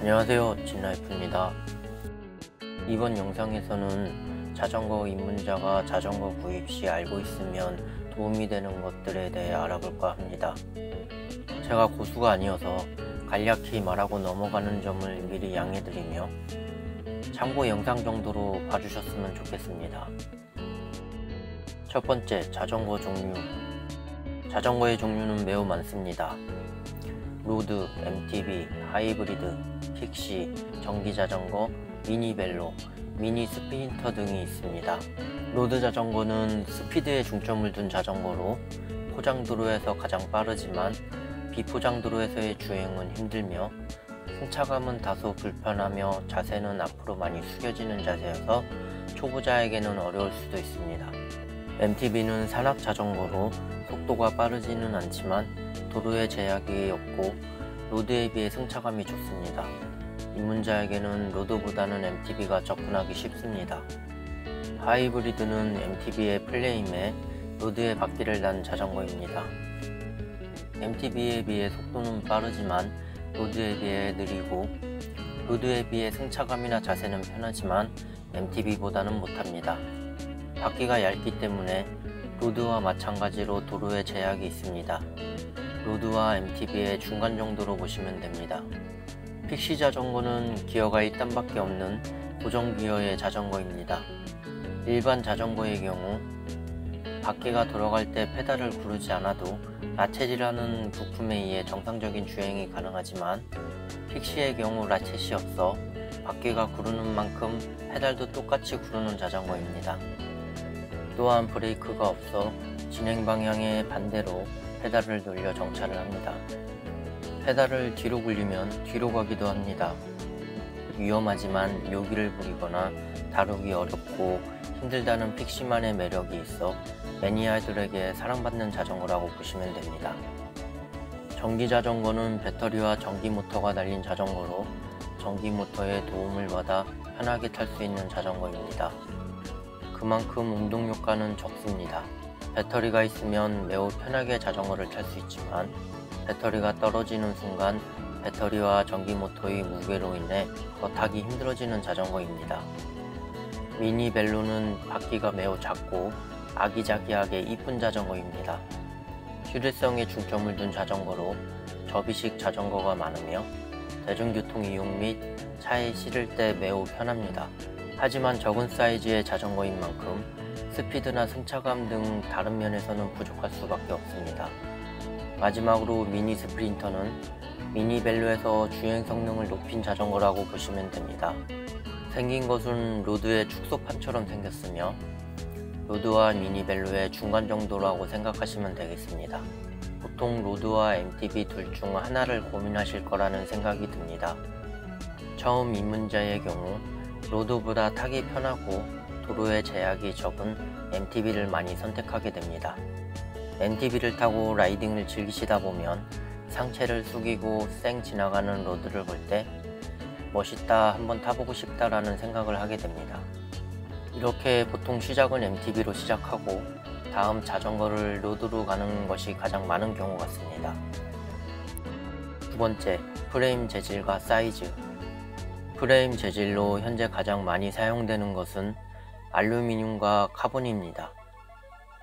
안녕하세요, 진라이프입니다. 이번 영상에서는 자전거 입문자가 자전거 구입 시 알고 있으면 도움이 되는 것들에 대해 알아볼까 합니다. 제가 고수가 아니어서 간략히 말하고 넘어가는 점을 미리 양해드리며 참고 영상 정도로 봐주셨으면 좋겠습니다. 첫 번째, 자전거 종류. 자전거의 종류는 매우 많습니다. 로드, MTB, 하이브리드, 픽시, 전기자전거, 미니벨로, 미니 스프린터 등이 있습니다. 로드 자전거는 스피드에 중점을 둔 자전거로 포장도로에서 가장 빠르지만 비포장도로에서의 주행은 힘들며 승차감은 다소 불편하며 자세는 앞으로 많이 숙여지는 자세여서 초보자에게는 어려울 수도 있습니다. MTB는 산악 자전거로 속도가 빠르지는 않지만 도로에 제약이 없고 로드에 비해 승차감이 좋습니다. 입문자에게는 로드보다는 MTB가 접근하기 쉽습니다. 하이브리드는 MTB의 플레임에 로드에 바퀴를 단 자전거입니다. MTB에 비해 속도는 빠르지만 로드에 비해 느리고 로드에 비해 승차감이나 자세는 편하지만 MTB보다는 못합니다. 바퀴가 얇기 때문에 로드와 마찬가지로 도로에 제약이 있습니다. 로드와 MTB의 중간 정도로 보시면 됩니다. 픽시 자전거는 기어가 1단밖에 없는 고정 기어의 자전거입니다. 일반 자전거의 경우 바퀴가 돌아갈 때 페달을 구르지 않아도 라쳇이라는 부품에 의해 정상적인 주행이 가능하지만 픽시의 경우 라쳇이 없어 바퀴가 구르는 만큼 페달도 똑같이 구르는 자전거입니다. 또한 브레이크가 없어 진행 방향의 반대로 페달을 돌려 정차를 합니다. 페달을 뒤로 굴리면 뒤로 가기도 합니다. 위험하지만 묘기를 부리거나 다루기 어렵고 힘들다는 픽시만의 매력이 있어 매니아들에게 사랑받는 자전거라고 보시면 됩니다. 전기 자전거는 배터리와 전기 모터가 달린 자전거로 전기 모터의 도움을 받아 편하게 탈 수 있는 자전거입니다. 그만큼 운동 효과는 적습니다. 배터리가 있으면 매우 편하게 자전거를 탈 수 있지만 배터리가 떨어지는 순간 배터리와 전기 모터의 무게로 인해 더 타기 힘들어지는 자전거입니다. 미니벨로는 바퀴가 매우 작고 아기자기하게 이쁜 자전거입니다. 휴대성에 중점을 둔 자전거로 접이식 자전거가 많으며 대중교통 이용 및 차에 실을 때 매우 편합니다. 하지만 적은 사이즈의 자전거인 만큼 스피드나 승차감 등 다른 면에서는 부족할 수밖에 없습니다. 마지막으로 미니 스프린터는 미니벨로에서 주행 성능을 높인 자전거라고 보시면 됩니다. 생긴 것은 로드의 축소판처럼 생겼으며 로드와 미니벨로의 중간 정도라고 생각하시면 되겠습니다. 보통 로드와 MTB 둘 중 하나를 고민하실 거라는 생각이 듭니다. 처음 입문자의 경우 로드보다 타기 편하고 도로에 제약이 적은 MTB를 많이 선택하게 됩니다. MTB를 타고 라이딩을 즐기시다 보면 상체를 숙이고 쌩 지나가는 로드를 볼 때 멋있다, 한번 타보고 싶다라는 생각을 하게 됩니다. 이렇게 보통 시작은 MTB로 시작하고 다음 자전거를 로드로 가는 것이 가장 많은 경우 같습니다. 두 번째, 프레임 재질과 사이즈. 프레임 재질로 현재 가장 많이 사용되는 것은 알루미늄과 카본입니다.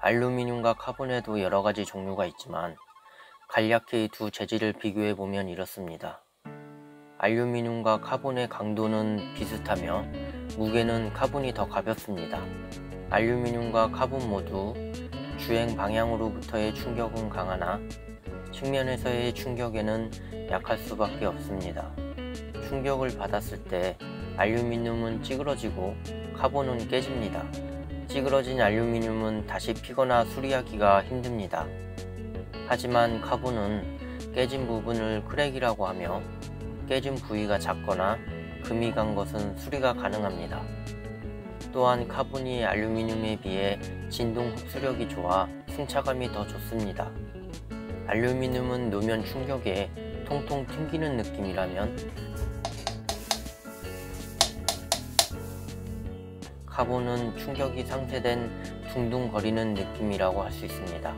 알루미늄과 카본에도 여러가지 종류가 있지만 간략히 두 재질을 비교해 보면 이렇습니다. 알루미늄과 카본의 강도는 비슷하며 무게는 카본이 더 가볍습니다. 알루미늄과 카본 모두 주행 방향으로부터의 충격은 강하나 측면에서의 충격에는 약할 수밖에 없습니다. 충격을 받았을 때 알루미늄은 찌그러지고 카본은 깨집니다. 찌그러진 알루미늄은 다시 피거나 수리하기가 힘듭니다. 하지만 카본은 깨진 부분을 크랙이라고 하며 깨진 부위가 작거나 금이 간 것은 수리가 가능합니다. 또한 카본이 알루미늄에 비해 진동 흡수력이 좋아 승차감이 더 좋습니다. 알루미늄은 놓면 충격에 통통 튕기는 느낌이라면 카본은 충격이 상쇄된 둥둥거리는 느낌이라고 할 수 있습니다.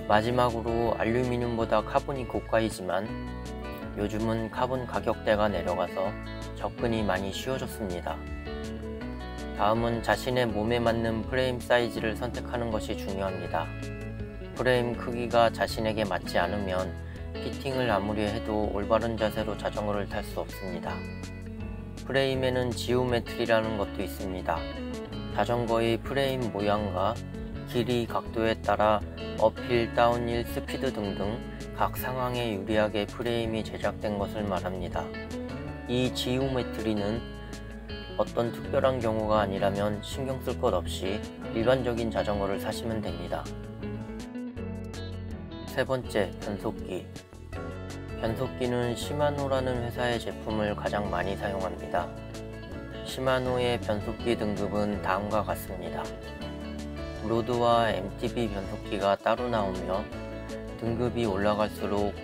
마지막으로 알루미늄보다 카본이 고가이지만 요즘은 카본 가격대가 내려가서 접근이 많이 쉬워졌습니다. 다음은 자신의 몸에 맞는 프레임 사이즈를 선택하는 것이 중요합니다. 프레임 크기가 자신에게 맞지 않으면 피팅을 아무리 해도 올바른 자세로 자전거를 탈 수 없습니다. 프레임에는 지오메트리라는 것도 있습니다. 자전거의 프레임 모양과 길이, 각도에 따라 업힐, 다운힐, 스피드 등등 각 상황에 유리하게 프레임이 제작된 것을 말합니다. 이 지오메트리는 어떤 특별한 경우가 아니라면 신경 쓸 것 없이 일반적인 자전거를 사시면 됩니다. 세 번째, 변속기. 변속기는 시마노라는 회사의 제품을 가장 많이 사용합니다. 시마노의 변속기 등급은 다음과 같습니다. 로드와 MTB 변속기가 따로 나오며 등급이 올라갈수록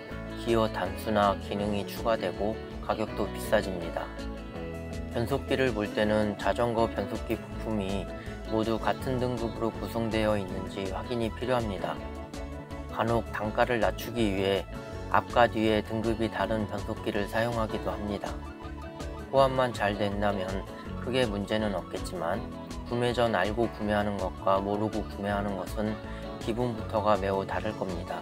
기어 단수나 기능이 추가되고 가격도 비싸집니다. 변속기를 볼 때는 자전거 변속기 부품이 모두 같은 등급으로 구성되어 있는지 확인이 필요합니다. 간혹 단가를 낮추기 위해 앞과 뒤에 등급이 다른 변속기를 사용하기도 합니다. 호환만 잘 된다면 크게 문제는 없겠지만 구매 전 알고 구매하는 것과 모르고 구매하는 것은 기분부터가 매우 다를 겁니다.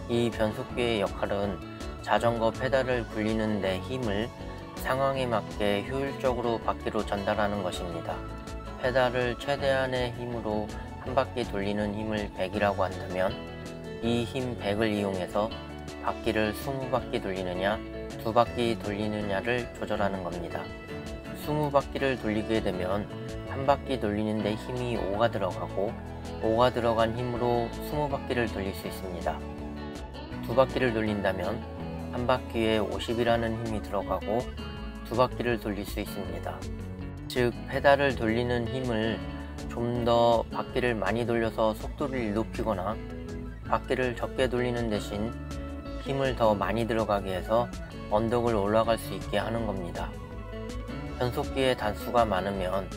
이 변속기의 역할은 자전거 페달을 굴리는 데 힘을 상황에 맞게 효율적으로 바퀴로 전달하는 것입니다. 페달을 최대한의 힘으로 한 바퀴 돌리는 힘을 100이라고 한다면 이 힘 100을 이용해서 바퀴를 20바퀴 돌리느냐 2바퀴 돌리느냐를 조절하는 겁니다. 20바퀴를 돌리게 되면 한 바퀴 돌리는데 힘이 5가 들어가고 5가 들어간 힘으로 20바퀴를 돌릴 수 있습니다. 2바퀴를 돌린다면 한 바퀴에 50이라는 힘이 들어가고 2바퀴를 돌릴 수 있습니다. 즉 페달을 돌리는 힘을 좀 더 바퀴를 많이 돌려서 속도를 높이거나 바퀴를 적게 돌리는 대신 힘을 더 많이 들어가게 해서 언덕을 올라갈 수 있게 하는 겁니다. 변속기의 단수가 많으면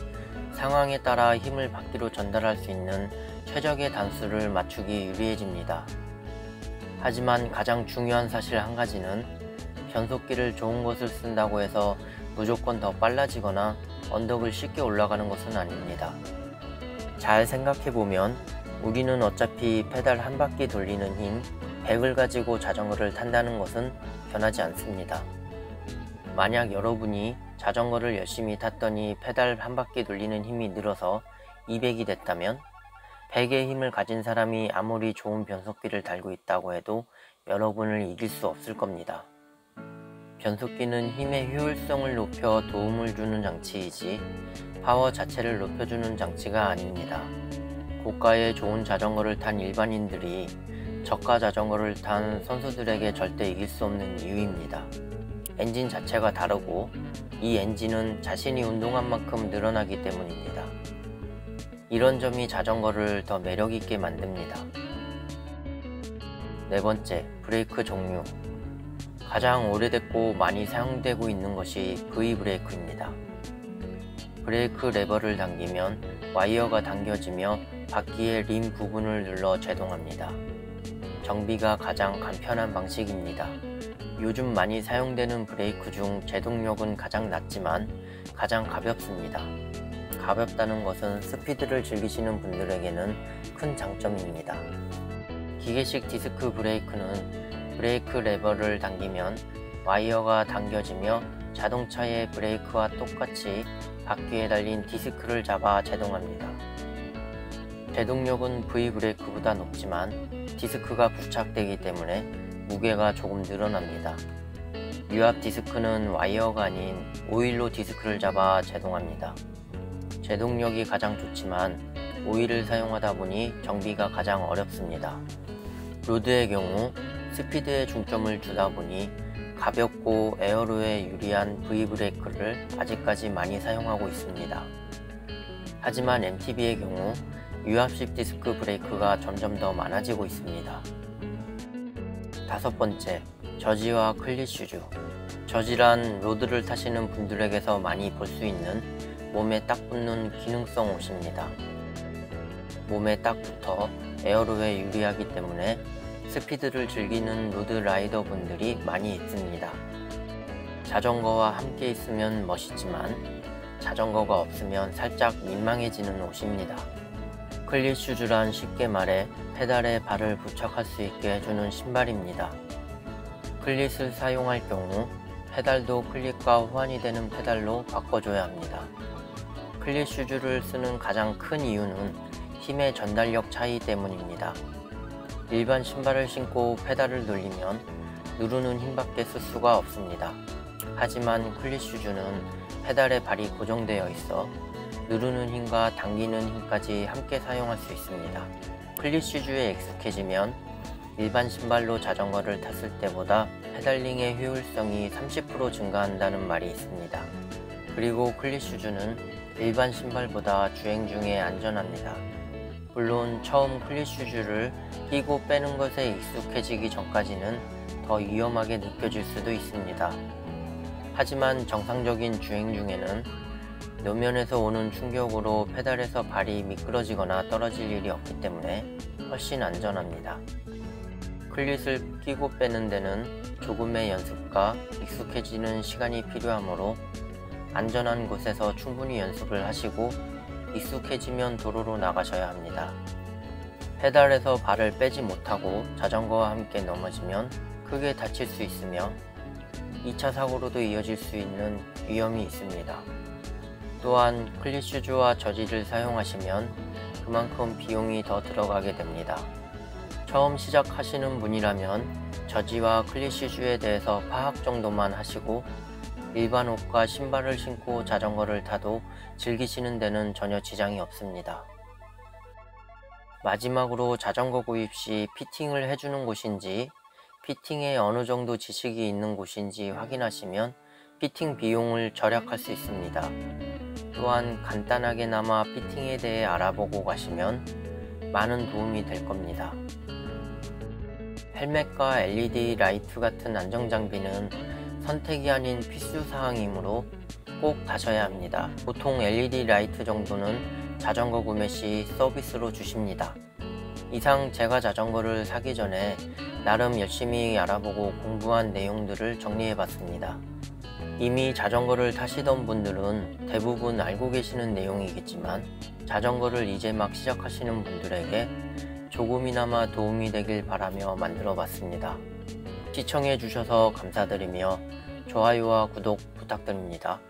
상황에 따라 힘을 바퀴로 전달할 수 있는 최적의 단수를 맞추기 유리해집니다. 하지만 가장 중요한 사실 한 가지는 변속기를 좋은 것을 쓴다고 해서 무조건 더 빨라지거나 언덕을 쉽게 올라가는 것은 아닙니다. 잘 생각해보면 우리는 어차피 페달 한 바퀴 돌리는 힘 100을 가지고 자전거를 탄다는 것은 변하지 않습니다. 만약 여러분이 자전거를 열심히 탔더니 페달 한 바퀴 돌리는 힘이 늘어서 200이 됐다면 100의 힘을 가진 사람이 아무리 좋은 변속기를 달고 있다고 해도 여러분을 이길 수 없을 겁니다. 변속기는 힘의 효율성을 높여 도움을 주는 장치이지 파워 자체를 높여주는 장치가 아닙니다. 고가의 좋은 자전거를 탄 일반인들이 저가 자전거를 탄 선수들에게 절대 이길 수 없는 이유입니다. 엔진 자체가 다르고 이 엔진은 자신이 운동한 만큼 늘어나기 때문입니다. 이런 점이 자전거를 더 매력있게 만듭니다. 네 번째, 브레이크 종류. 가장 오래됐고 많이 사용되고 있는 것이 V브레이크입니다. 브레이크 레버를 당기면 와이어가 당겨지며 바퀴의 림 부분을 눌러 제동합니다. 정비가 가장 간편한 방식입니다. 요즘 많이 사용되는 브레이크 중 제동력은 가장 낮지만 가장 가볍습니다. 가볍다는 것은 스피드를 즐기시는 분들에게는 큰 장점입니다. 기계식 디스크 브레이크는 브레이크 레버를 당기면 와이어가 당겨지며 자동차의 브레이크와 똑같이 바퀴에 달린 디스크를 잡아 제동합니다. 제동력은 V브레이크보다 높지만 디스크가 부착되기 때문에 무게가 조금 늘어납니다. 유압 디스크는 와이어가 아닌 오일로 디스크를 잡아 제동합니다. 제동력이 가장 좋지만 오일을 사용하다 보니 정비가 가장 어렵습니다. 로드의 경우 스피드에 중점을 두다 보니 가볍고 에어로에 유리한 V브레이크를 아직까지 많이 사용하고 있습니다. 하지만 MTB의 경우 유압식 디스크 브레이크가 점점 더 많아지고 있습니다. 다섯 번째, 저지와 클릿 슈즈. 저지란 로드를 타시는 분들에게서 많이 볼 수 있는 몸에 딱 붙는 기능성 옷입니다. 몸에 딱 붙어 에어로에 유리하기 때문에 스피드를 즐기는 로드 라이더 분들이 많이 있습니다. 자전거와 함께 있으면 멋있지만 자전거가 없으면 살짝 민망해지는 옷입니다. 클릿 슈즈란 쉽게 말해 페달에 발을 부착할 수 있게 해주는 신발입니다. 클릿을 사용할 경우 페달도 클릿과 호환이 되는 페달로 바꿔줘야 합니다. 클릿 슈즈를 쓰는 가장 큰 이유는 힘의 전달력 차이 때문입니다. 일반 신발을 신고 페달을 눌리면 누르는 힘밖에 쓸 수가 없습니다. 하지만 클릿 슈즈는 페달에 발이 고정되어 있어 누르는 힘과 당기는 힘까지 함께 사용할 수 있습니다. 클릿 슈즈에 익숙해지면 일반 신발로 자전거를 탔을 때보다 페달링의 효율성이 30% 증가한다는 말이 있습니다. 그리고 클릿 슈즈는 일반 신발보다 주행 중에 안전합니다. 물론 처음 클릿 슈즈를 끼고 빼는 것에 익숙해지기 전까지는 더 위험하게 느껴질 수도 있습니다. 하지만 정상적인 주행 중에는 노면에서 오는 충격으로 페달에서 발이 미끄러지거나 떨어질 일이 없기 때문에 훨씬 안전합니다. 클릿을 끼고 빼는 데는 조금의 연습과 익숙해지는 시간이 필요하므로 안전한 곳에서 충분히 연습을 하시고 익숙해지면 도로로 나가셔야 합니다. 페달에서 발을 빼지 못하고 자전거와 함께 넘어지면 크게 다칠 수 있으며 2차 사고로도 이어질 수 있는 위험이 있습니다. 또한 클릿 슈즈와 저지를 사용하시면 그만큼 비용이 더 들어가게 됩니다. 처음 시작하시는 분이라면 저지와 클릿 슈즈에 대해서 파악 정도만 하시고 일반 옷과 신발을 신고 자전거를 타도 즐기시는 데는 전혀 지장이 없습니다. 마지막으로 자전거 구입 시 피팅을 해주는 곳인지 피팅에 어느 정도 지식이 있는 곳인지 확인하시면 피팅 비용을 절약할 수 있습니다. 또한 간단하게나마 피팅에 대해 알아보고 가시면 많은 도움이 될 겁니다. 헬멧과 LED 라이트 같은 안전장비는 선택이 아닌 필수사항이므로 꼭 다셔야 합니다. 보통 LED 라이트 정도는 자전거 구매 시 서비스로 주십니다. 이상 제가 자전거를 사기 전에 나름 열심히 알아보고 공부한 내용들을 정리해봤습니다. 이미 자전거를 타시던 분들은 대부분 알고 계시는 내용이겠지만 자전거를 이제 막 시작하시는 분들에게 조금이나마 도움이 되길 바라며 만들어봤습니다. 시청해주셔서 감사드리며 좋아요와 구독 부탁드립니다.